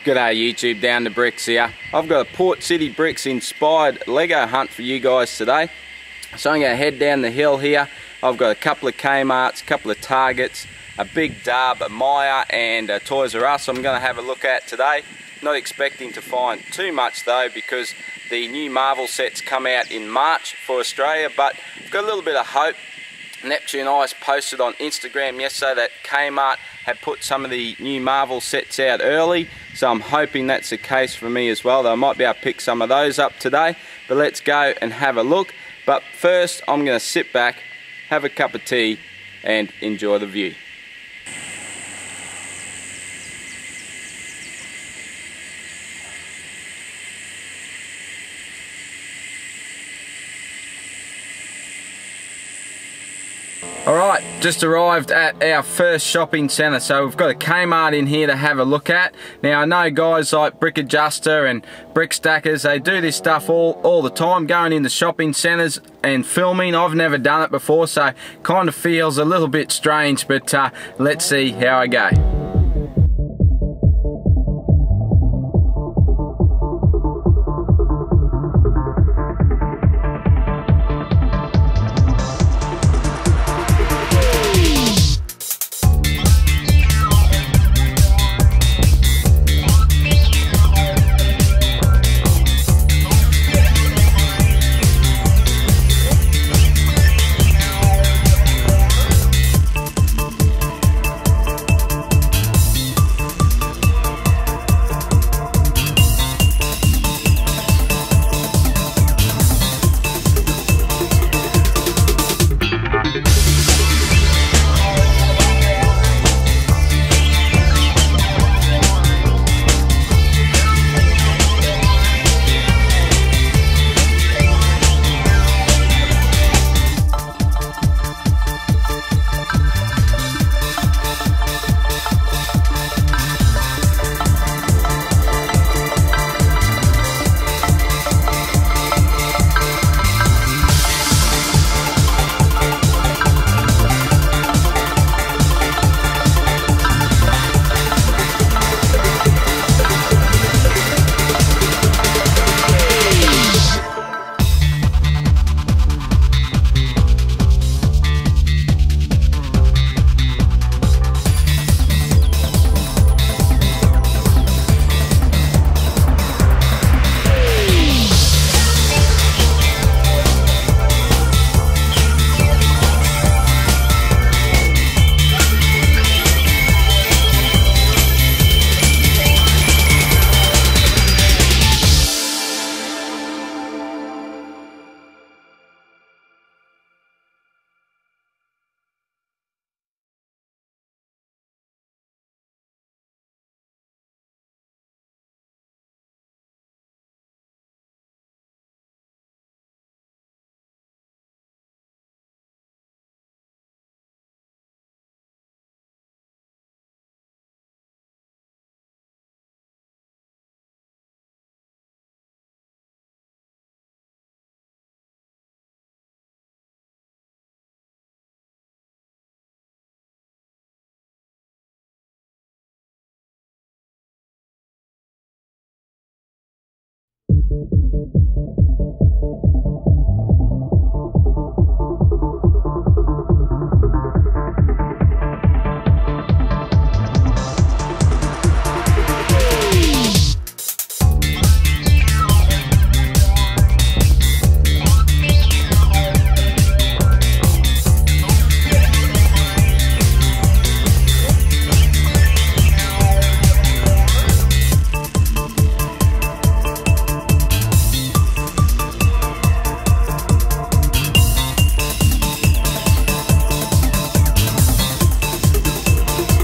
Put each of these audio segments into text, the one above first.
G'day YouTube, Down to Bricks here. I've got a Port City Bricks inspired Lego hunt for you guys today. So I'm going to head down the hill here. I've got a couple of Kmarts, a couple of Targets, a big Dub, a Myer and a Toys R Us I'm going to have a look at today. Not expecting to find too much though, because the new Marvel sets come out in March for Australia, but I've got a little bit of hope. Neptune Ice posted on Instagram yesterday that Kmart had put some of the new Marvel sets out early, so I'm hoping that's the case for me as well, though I might be able to pick some of those up today. But let's go and have a look. But first I'm going to sit back, have a cup of tea and enjoy the view. Alright, just arrived at our first shopping centre, so we've got a Kmart in here to have a look at. Now I know guys like Brick Adjuster and Brick Stackers, they do this stuff all the time, going into shopping centres and filming. I've never done it before, so kind of feels a little bit strange, but let's see how I go.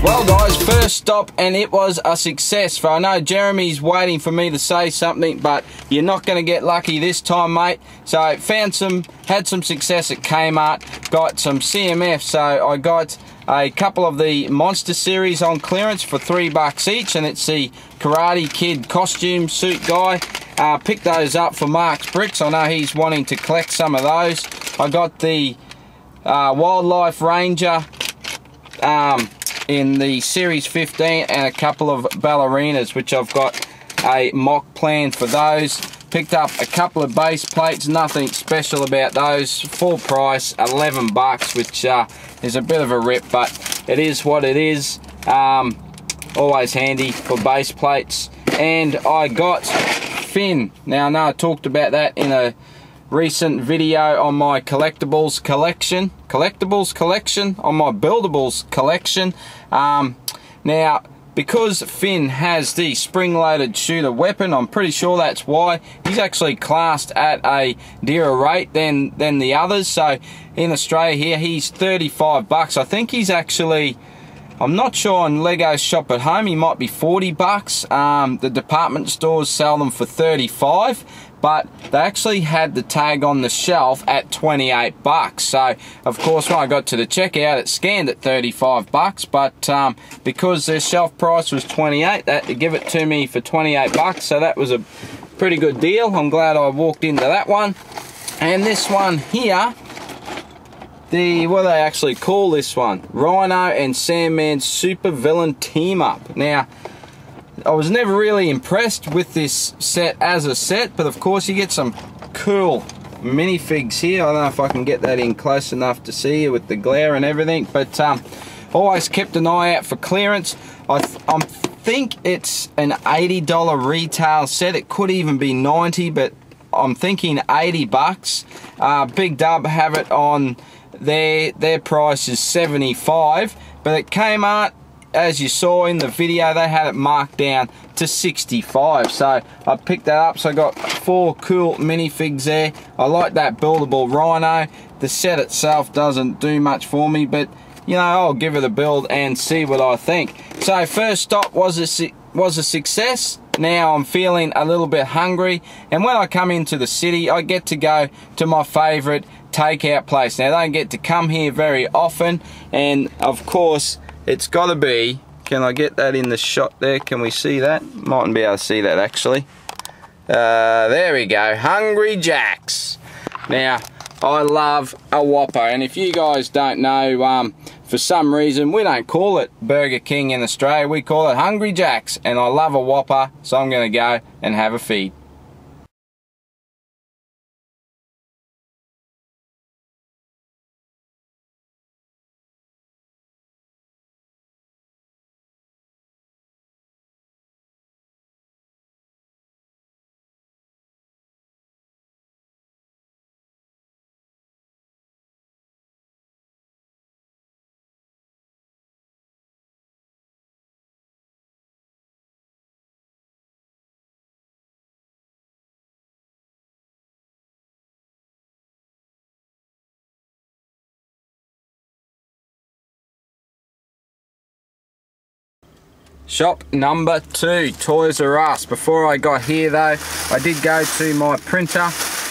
Well guys, first stop and it was a success. For I know Jeremy's waiting for me to say something, but you're not going to get lucky this time, mate. So had some success at Kmart, got some CMF, so I got a couple of the Monster series on clearance for $3 each, and it's the Karate Kid costume suit guy. Picked those up for Mark's Bricks. I know he's wanting to collect some of those. I got the Wildlife Ranger in the Series 15 and a couple of ballerinas, which I've got a mock plan for those. Picked up a couple of base plates, nothing special about those. Full price, 11 bucks, which is a bit of a rip, but it is what it is. Always handy for base plates. And I got fin. Now, I know I talked about that in a recent video on my collectibles collection. On my buildables collection. Now, because Finn has the spring-loaded shooter weapon, I'm pretty sure that's why he's actually classed at a dearer rate than the others. So in Australia here, he's 35 bucks. I think he's actually, I'm not sure on Lego Shop at Home, he might be 40 bucks. The department stores sell them for 35, but they actually had the tag on the shelf at 28 bucks. So of course when I got to the checkout it scanned at 35 bucks, but because their shelf price was 28, they give it to me for 28 bucks. So that was a pretty good deal. I'm glad I walked into that one. And this one here, what do they actually call this one? Rhino and Sandman Super Villain Team Up. Now, I was never really impressed with this set as a set, but of course you get some cool minifigs here. I don't know if I can get that in close enough to see with the glare and everything, but always kept an eye out for clearance. I think it's an $80 retail set. It could even be 90, but I'm thinking 80 bucks. Big Dub have it on their price is 75, but at Kmart, as you saw in the video, they had it marked down to 65. So I picked that up. So I got 4 cool minifigs there. I like that buildable Rhino. The set itself doesn't do much for me, but you know, I'll give it a build and see what I think. So first stop was a success. Now I'm feeling a little bit hungry, and when I come into the city I get to go to my favourite takeout place. Now I don't get to come here very often, and of course it's got to be, can I get that in the shot there? Can we see that? Mightn't be able to see that actually. There we go, Hungry Jack's. Now, I love a Whopper, and if you guys don't know, for some reason we don't call it Burger King in Australia, we call it Hungry Jack's, and I love a Whopper, so I'm going to go and have a feed. Shop number 2, Toys R Us. Before I got here though, I did go to my printer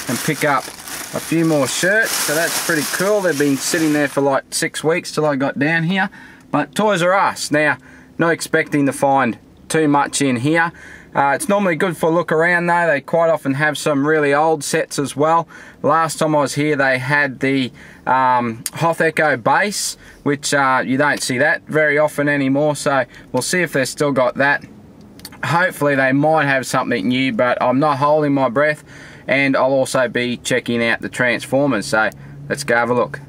and pick up a few more shirts, so that's pretty cool. They've been sitting there for like 6 weeks till I got down here. But Toys R Us, now, not expecting to find too much in here. It's normally good for a look around though. They quite often have some really old sets as well. Last time I was here they had the Hoth Echo base, which you don't see that very often anymore, so we'll see if they've still got that. Hopefully they might have something new, but I'm not holding my breath, and I'll also be checking out the Transformers, so let's go have a look.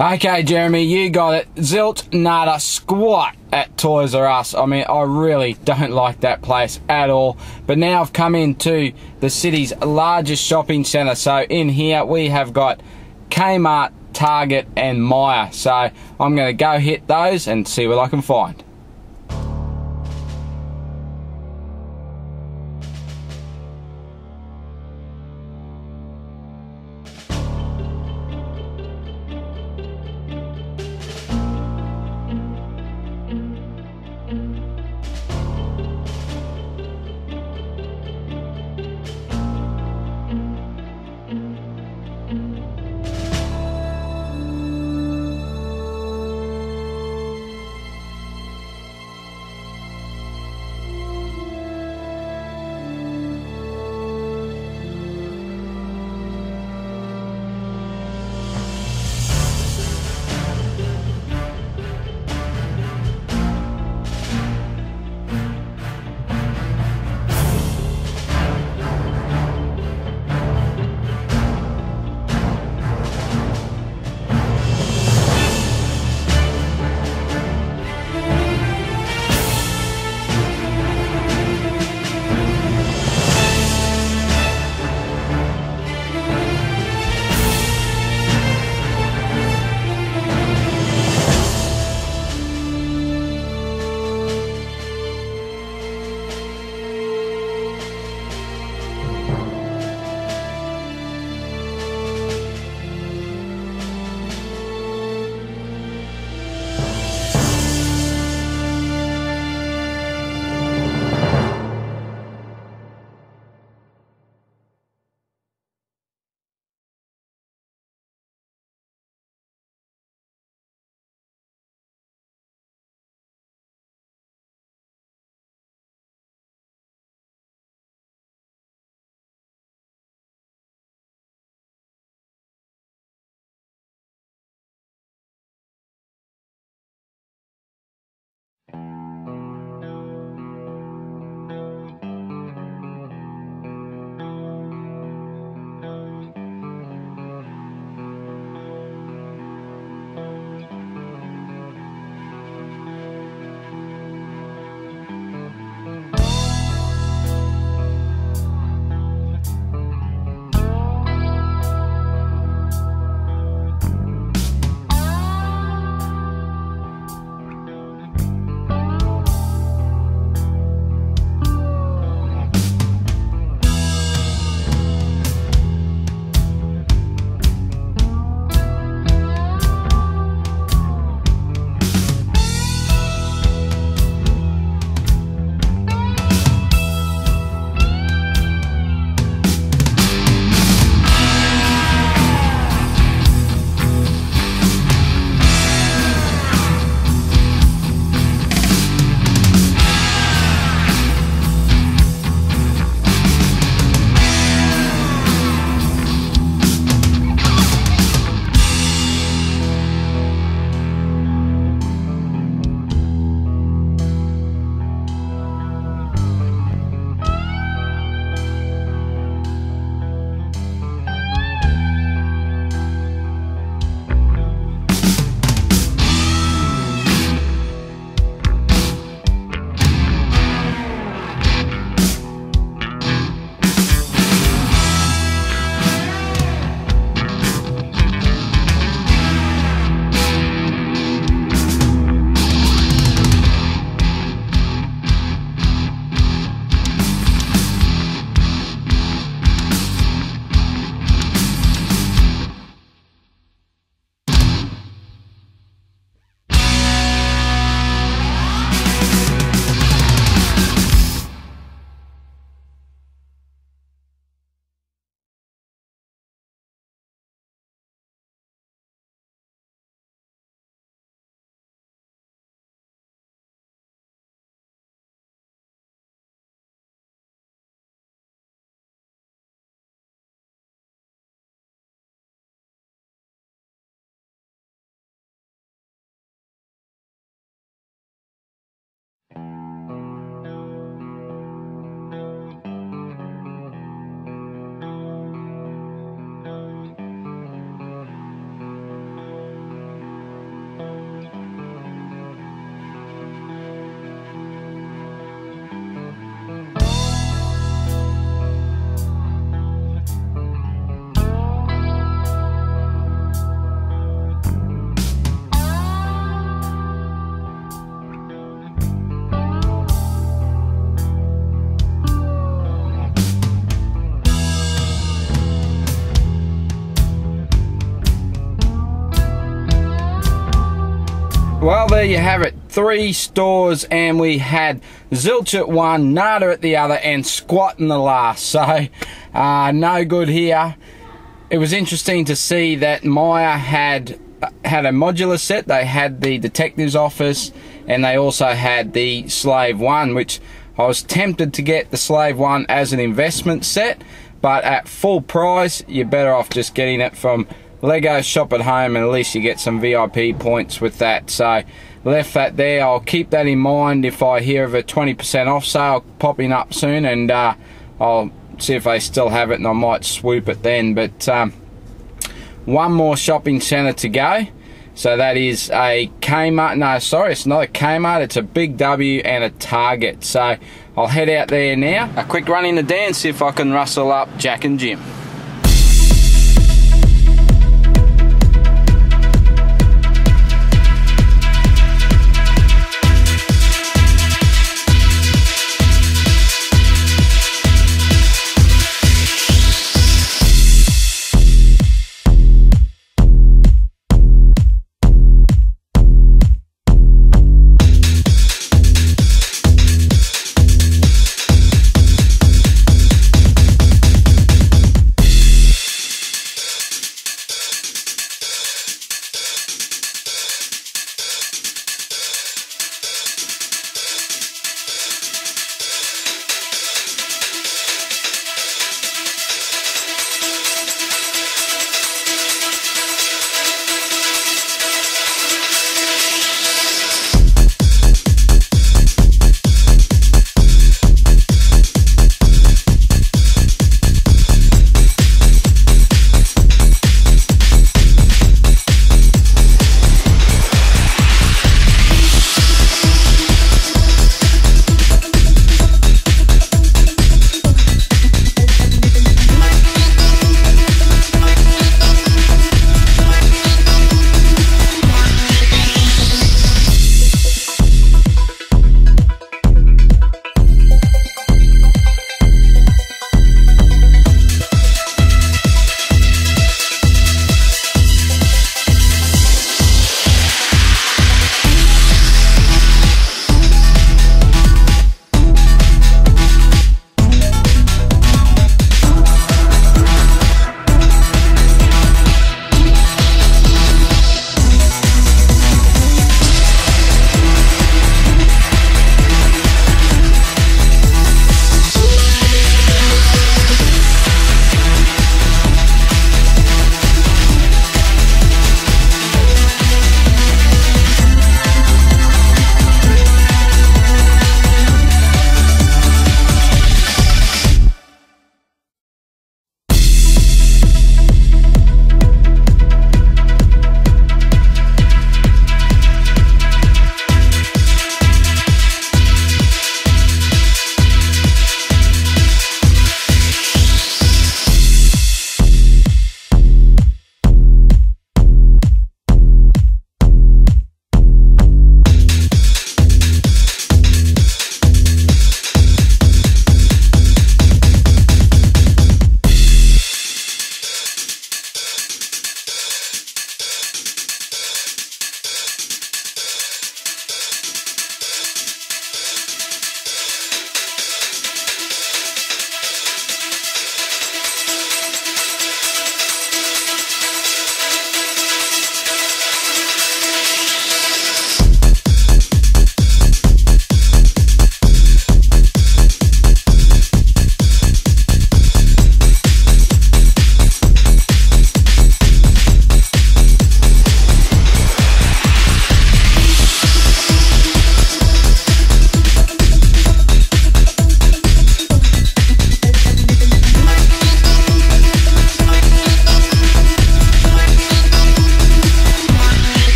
Okay, Jeremy, you got it. Zilt nada squat at Toys R Us. I mean, I really don't like that place at all. But now I've come into the city's largest shopping centre. So in here we have got Kmart, Target and Myer. So I'm going to go hit those and see what I can find. there you have it. 3 stores, and we had Zilch at one, Nada at the other, and Squat in the last. So no good here. It was interesting to see that Maya had a modular set. They had the detective's office, and they also had the Slave 1, which I was tempted to get the Slave 1 as an investment set, but at full price you're better off just getting it from Lego Shop at Home, and at least you get some VIP points with that. So left that there. I'll keep that in mind if I hear of a 20% off sale popping up soon, and I'll see if they still have it, and I might swoop it then. But one more shopping centre to go. So that is a Kmart. No, sorry, it's not a Kmart. It's a Big W and a Target. So I'll head out there now. A quick run in the dance, see if I can rustle up Jack and Jim.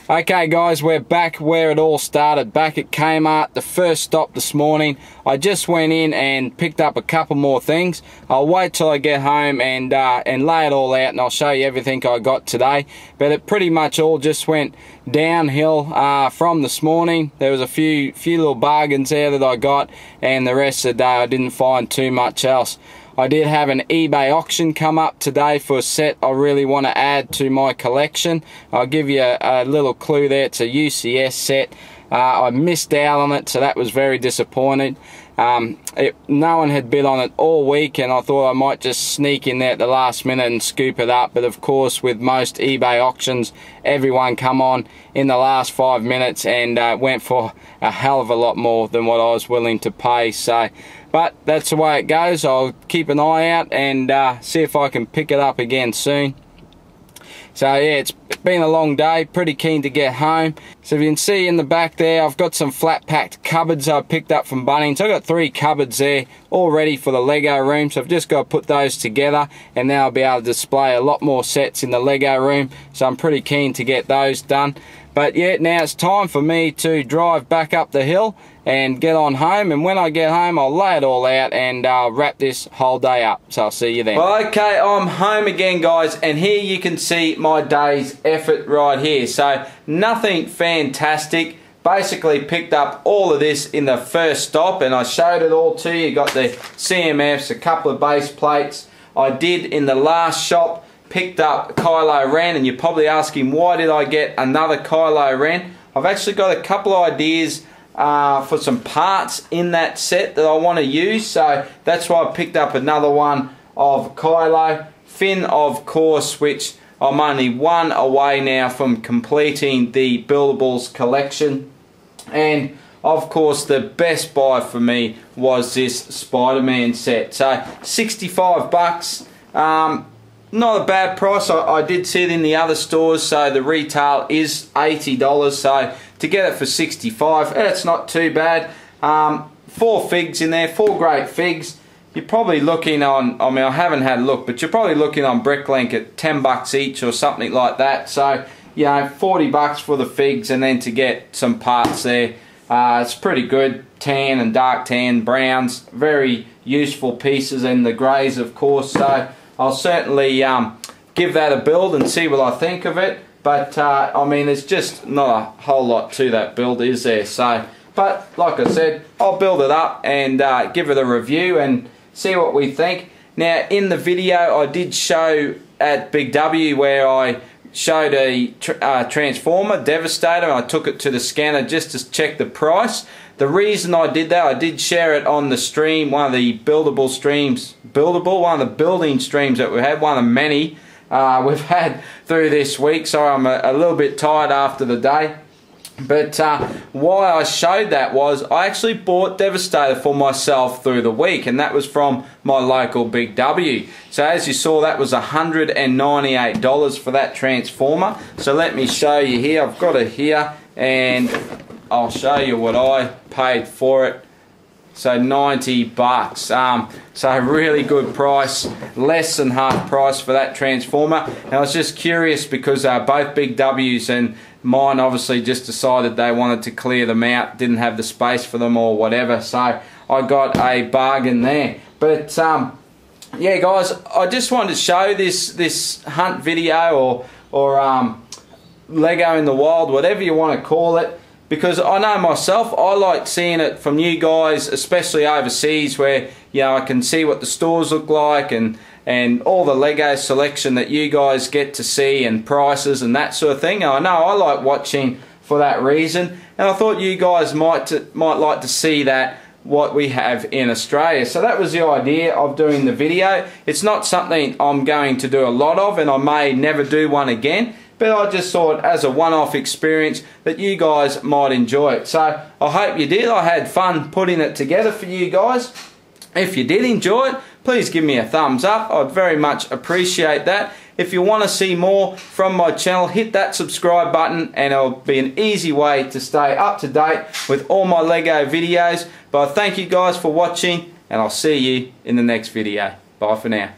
Okay guys, we're back where it all started, back at Kmart, the first stop this morning. I just went in and picked up a couple more things. I'll wait till I get home and lay it all out, and I'll show you everything I got today. But it pretty much all just went downhill from this morning. There was a few little bargains there that I got, and the rest of the day I didn't find too much else. I did have an eBay auction come up today for a set I really want to add to my collection. I'll give you a little clue there. It's a UCS set. I missed out on it, so that was very disappointing. No one had bid on it all week, and I thought I might just sneak in there at the last minute and scoop it up. But of course, with most eBay auctions, everyone come on in the last 5 minutes and went for a hell of a lot more than what I was willing to pay. So, but that's the way it goes. I'll keep an eye out and see if I can pick it up again soon. So yeah, it's been a long day, pretty keen to get home. So if you can see in the back there, I've got some flat packed cupboards I picked up from Bunnings. I've got 3 cupboards there, all ready for the Lego room. So I've just got to put those together, and then I'll be able to display a lot more sets in the Lego room. So I'm pretty keen to get those done. But yeah, now it's time for me to drive back up the hill and get on home, and when I get home I'll lay it all out and wrap this whole day up. So I'll see you then. Well, okay, I'm home again guys, and here you can see my day's effort right here. So nothing fantastic. Basically picked up all of this in the first stop, and I showed it all to you. Got the CMFs, a couple of base plates. I did in the last shop picked up Kylo Ren, and you're probably asking why did I get another Kylo Ren. I've actually got a couple of ideas for some parts in that set that I want to use, so that's why I picked up another one of Kylo. Finn, of course, which I'm only one away now from completing the Buildables collection. And of course the best buy for me was this Spider-Man set. So 65 bucks. Not a bad price. I did see it in the other stores, so the retail is $80, so to get it for 65, that's not too bad. 4 figs in there, 4 great figs. You're probably looking on, I mean I haven't had a look, but you're probably looking on Bricklink at 10 bucks each or something like that. So, you know, 40 bucks for the figs, and then to get some parts there, it's pretty good. Tan and dark tan, browns, very useful pieces, and the greys of course. So I'll certainly give that a build and see what I think of it. But I mean, there's just not a whole lot to that build, is there? So, but like I said, I'll build it up and give it a review and see what we think. Now, in the video I did show at Big W where I showed a Transformer Devastator, and I took it to the scanner just to check the price. The reason I did that, I did share it on the stream, one of the buildable streams, one of the building streams that we had, one of many we've had through this week. So I'm a little bit tired after the day. But why I showed that was I actually bought Devastator for myself through the week, and that was from my local Big W. So as you saw, that was $198 for that Transformer. So let me show you here. I've got it here, and I'll show you what I paid for it. So 90 bucks. So a really good price, less than half price for that Transformer. And I was just curious because both Big W's and mine obviously just decided they wanted to clear them out, didn't have the space for them or whatever. So I got a bargain there. But yeah guys, I just wanted to show this hunt video or Lego in the wild, whatever you want to call it. Because I know myself, I like seeing it from you guys, especially overseas, where you know I can see what the stores look like and all the Lego selection that you guys get to see and prices and that sort of thing. I know I like watching for that reason, and I thought you guys might like to see that what we have in Australia. So that was the idea of doing the video. It's not something I'm going to do a lot of, and I may never do one again. But I just thought as a one-off experience that you guys might enjoy it. So I hope you did. I had fun putting it together for you guys. If you did enjoy it, please give me a thumbs up. I'd very much appreciate that. If you want to see more from my channel, hit that subscribe button, and it'll be an easy way to stay up to date with all my Lego videos. But I thank you guys for watching, and I'll see you in the next video. Bye for now.